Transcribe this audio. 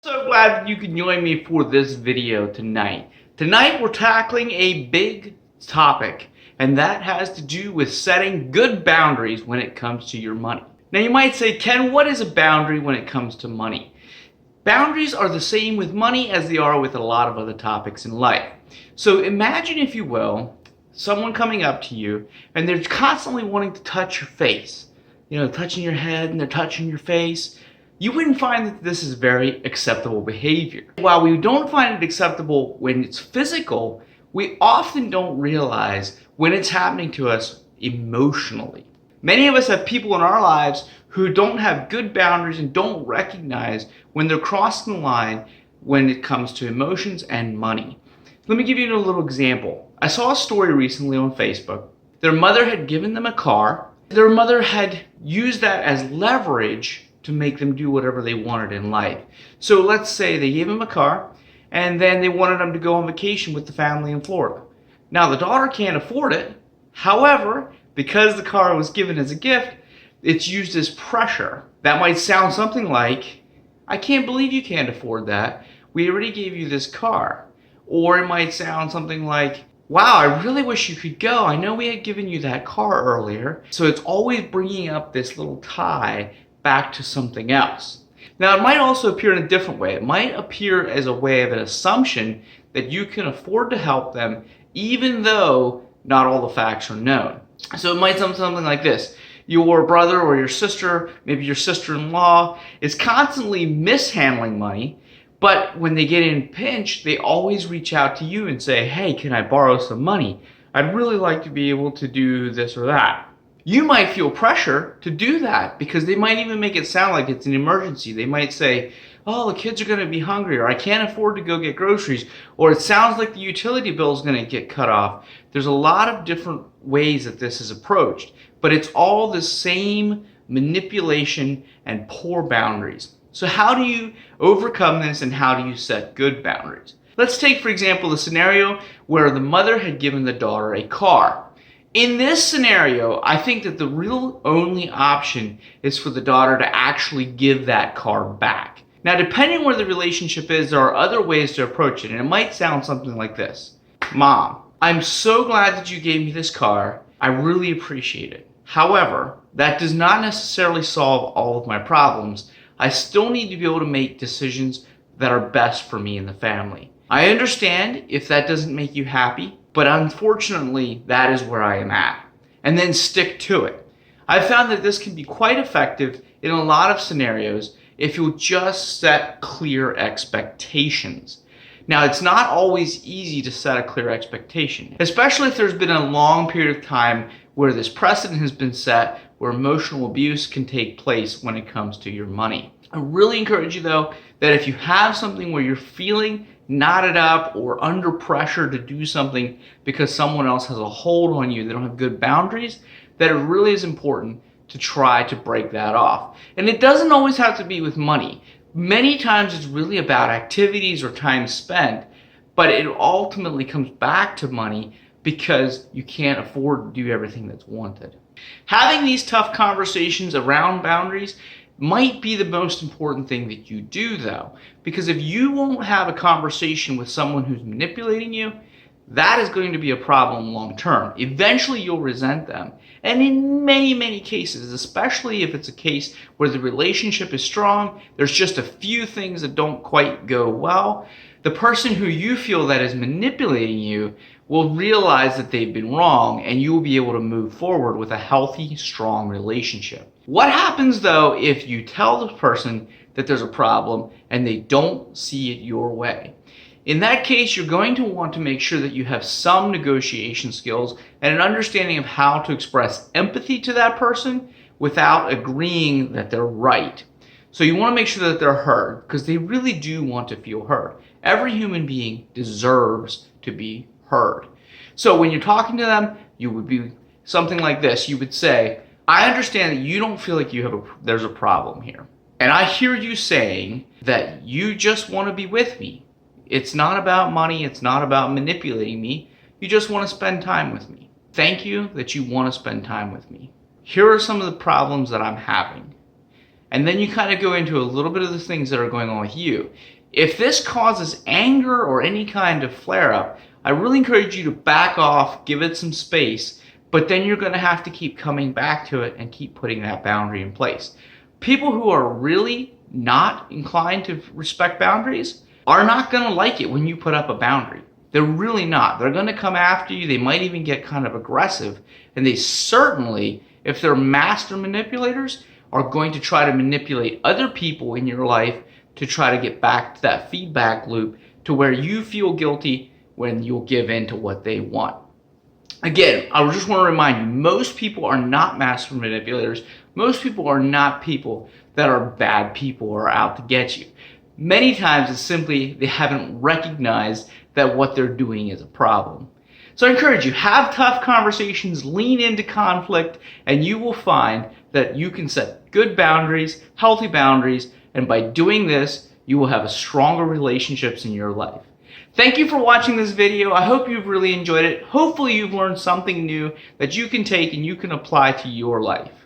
So glad that you can join me for this video tonight. Tonight we're tackling a big topic, and that has to do with setting good boundaries when it comes to your money. Now you might say, Ken, what is a boundary when it comes to money? Boundaries are the same with money as they are with a lot of other topics in life. So imagine, if you will, someone coming up to you and they're constantly wanting to touch your face. Touching your head and they're touching your face. You wouldn't find that this is very acceptable behavior. While we don't find it acceptable when it's physical, we often don't realize when it's happening to us emotionally. Many of us have people in our lives who don't have good boundaries and don't recognize when they're crossing the line when it comes to emotions and money. Let me give you a little example. I saw a story recently on Facebook. Their mother had given them a car. Their mother had used that as leverage to make them do whatever they wanted in life. So let's say they gave him a car and then they wanted him to go on vacation with the family in Florida. Now the daughter can't afford it. However, because the car was given as a gift, it's used as pressure. That might sound something like, I can't believe you can't afford that. We already gave you this car. Or it might sound something like, wow, I really wish you could go. I know we had given you that car earlier. So it's always bringing up this little tie back to something else. Now it might also appear in a different way. It might appear as a way of an assumption that you can afford to help them even though not all the facts are known. So it might sound something like this. Your brother or your sister, maybe your sister-in-law, is constantly mishandling money, but when they get in a pinch, they always reach out to you and say, hey, can I borrow some money? I'd really like to be able to do this or that. You might feel pressure to do that because they might even make it sound like it's an emergency. They might say, oh, the kids are going to be hungry, or I can't afford to go get groceries, or it sounds like the utility bill is going to get cut off. There's a lot of different ways that this is approached, but it's all the same manipulation and poor boundaries. So how do you overcome this and how do you set good boundaries? Let's take, for example, the scenario where the mother had given the daughter a car. In this scenario, I think that the real only option is for the daughter to actually give that car back. Now, depending on where the relationship is, there are other ways to approach it, and it might sound something like this. Mom, I'm so glad that you gave me this car. I really appreciate it. However, that does not necessarily solve all of my problems. I still need to be able to make decisions that are best for me and the family. I understand if that doesn't make you happy, but unfortunately, that is where I am at. And then stick to it. I've found that this can be quite effective in a lot of scenarios if you'll just set clear expectations. Now, it's not always easy to set a clear expectation, especially if there's been a long period of time where this precedent has been set where emotional abuse can take place when it comes to your money. I really encourage you, though, that if you have something where you're feeling knotted up or under pressure to do something because someone else has a hold on you, they don't have good boundaries, that it really is important to try to break that off. And it doesn't always have to be with money. Many times it's really about activities or time spent, but it ultimately comes back to money because you can't afford to do everything that's wanted. Having these tough conversations around boundaries might be the most important thing that you do, though, because if you won't have a conversation with someone who's manipulating you, that is going to be a problem long term. Eventually you'll resent them. And in many, many cases, especially if it's a case where the relationship is strong, there's just a few things that don't quite go well, the person who you feel that is manipulating you will realize that they've been wrong, and you will be able to move forward with a healthy, strong relationship. What happens, though, if you tell the person that there's a problem and they don't see it your way? In that case, you're going to want to make sure that you have some negotiation skills and an understanding of how to express empathy to that person without agreeing that they're right. So you want to make sure that they're heard, because they really do want to feel heard. Every human being deserves to be heard. So when you're talking to them, you would be something like this. You would say, I understand that you don't feel like there's a problem here. And I hear you saying that you just want to be with me. It's not about money. It's not about manipulating me. You just want to spend time with me. Thank you that you want to spend time with me. Here are some of the problems that I'm having. and then you kind of go into a little bit of the things that are going on with you. If this causes anger or any kind of flare-up, I really encourage you to back off, give it some space, but then you're going to have to keep coming back to it and keep putting that boundary in place. People who are really not inclined to respect boundaries are not going to like it when you put up a boundary. They're really not. They're going to come after you. They might even get kind of aggressive. And they certainly, if they're master manipulators, are going to try to manipulate other people in your life to try to get back to that feedback loop to where you feel guilty when you'll give in to what they want. Again, I just want to remind you, most people are not master manipulators. Most people are not people that are bad people or out to get you. Many times it's simply they haven't recognized that what they're doing is a problem. So I encourage you, have tough conversations, lean into conflict, and you will find that you can set good boundaries, healthy boundaries, and by doing this, you will have stronger relationships in your life. Thank you for watching this video. I hope you've really enjoyed it. Hopefully you've learned something new that you can take and you can apply to your life.